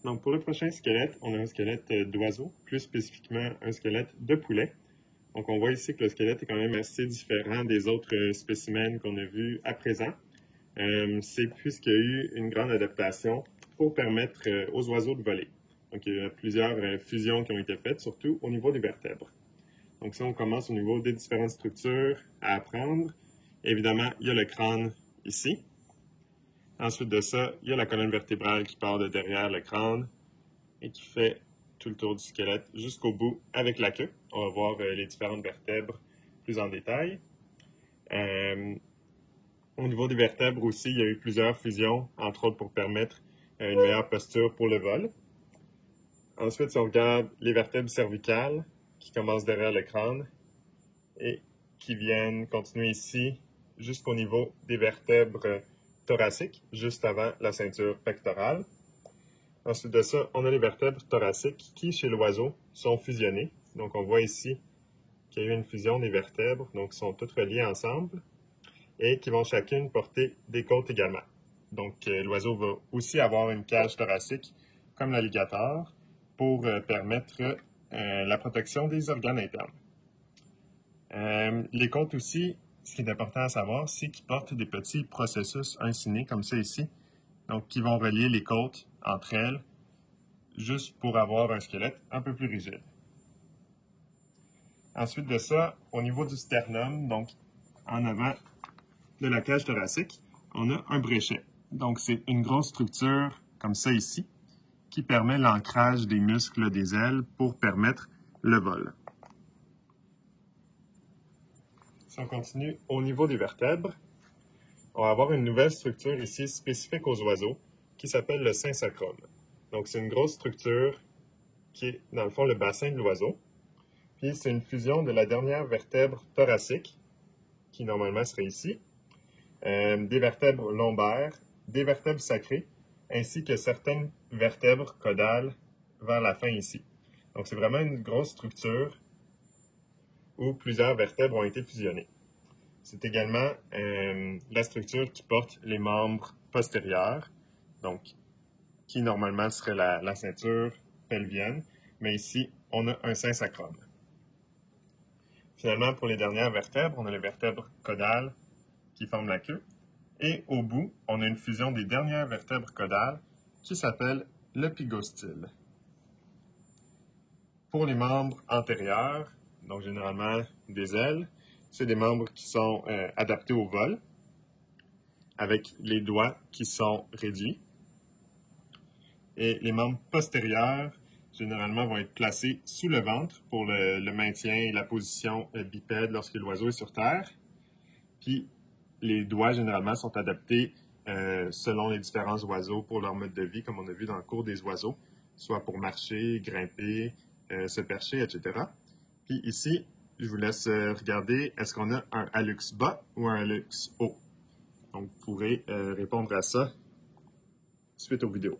Donc pour le prochain squelette, on a un squelette d'oiseau, plus spécifiquement un squelette de poulet. Donc on voit ici que le squelette est quand même assez différent des autres spécimens qu'on a vus à présent. C'est puisqu'il y a eu une grande adaptation pour permettre aux oiseaux de voler. Donc il y a plusieurs fusions qui ont été faites, surtout au niveau des vertèbres. Donc si on commence au niveau des différentes structures à apprendre, évidemment, il y a le crâne ici. Ensuite de ça, il y a la colonne vertébrale qui part de derrière le crâne et qui fait tout le tour du squelette jusqu'au bout avec la queue. On va voir les différentes vertèbres plus en détail. Au niveau des vertèbres aussi, il y a eu plusieurs fusions, entre autres pour permettre une meilleure posture pour le vol. Ensuite, si on regarde les vertèbres cervicales qui commencent derrière le crâne et qui viennent continuer ici jusqu'au niveau des vertèbres thoraciques, juste avant la ceinture pectorale. Ensuite de ça, on a les vertèbres thoraciques qui, chez l'oiseau, sont fusionnées. Donc, on voit ici qu'il y a eu une fusion des vertèbres, donc sont toutes reliées ensemble et qui vont chacune porter des côtes également. Donc, l'oiseau va aussi avoir une cage thoracique, comme l'alligator, pour permettre la protection des organes internes. Les côtes aussi, ce qui est important à savoir, c'est qu'ils portent des petits processus insinés, comme ça ici, donc qui vont relier les côtes entre elles, juste pour avoir un squelette un peu plus rigide. Ensuite de ça, au niveau du sternum, donc en avant de la cage thoracique, on a un bréchet. Donc c'est une grosse structure, comme ça ici, qui permet l'ancrage des muscles des ailes pour permettre le vol. Si on continue au niveau des vertèbres, on va avoir une nouvelle structure ici spécifique aux oiseaux qui s'appelle le sein sacrum. Donc c'est une grosse structure qui est dans le fond le bassin de l'oiseau. Puis c'est une fusion de la dernière vertèbre thoracique, qui normalement serait ici, des vertèbres lombaires, des vertèbres sacrées, ainsi que certaines vertèbres caudales vers la fin ici. Donc c'est vraiment une grosse structure où plusieurs vertèbres ont été fusionnées. C'est également la structure qui porte les membres postérieurs, donc qui normalement serait la ceinture pelvienne, mais ici, on a un sein sacrum. Finalement, pour les dernières vertèbres, on a les vertèbres caudales qui forment la queue, et au bout, on a une fusion des dernières vertèbres caudales qui s'appelle l'épigostyle. Pour les membres antérieurs, donc généralement des ailes, c'est des membres qui sont adaptés au vol, avec les doigts qui sont réduits. Et les membres postérieurs, généralement, vont être placés sous le ventre pour le maintien et la position bipède lorsque l'oiseau est sur terre. Puis, les doigts, généralement, sont adaptés selon les différents oiseaux pour leur mode de vie, comme on a vu dans le cours des oiseaux, soit pour marcher, grimper, se percher, etc. Puis ici, je vous laisse regarder, est-ce qu'on a un hallux bas ou un hallux haut? Donc, vous pourrez répondre à ça suite aux vidéos.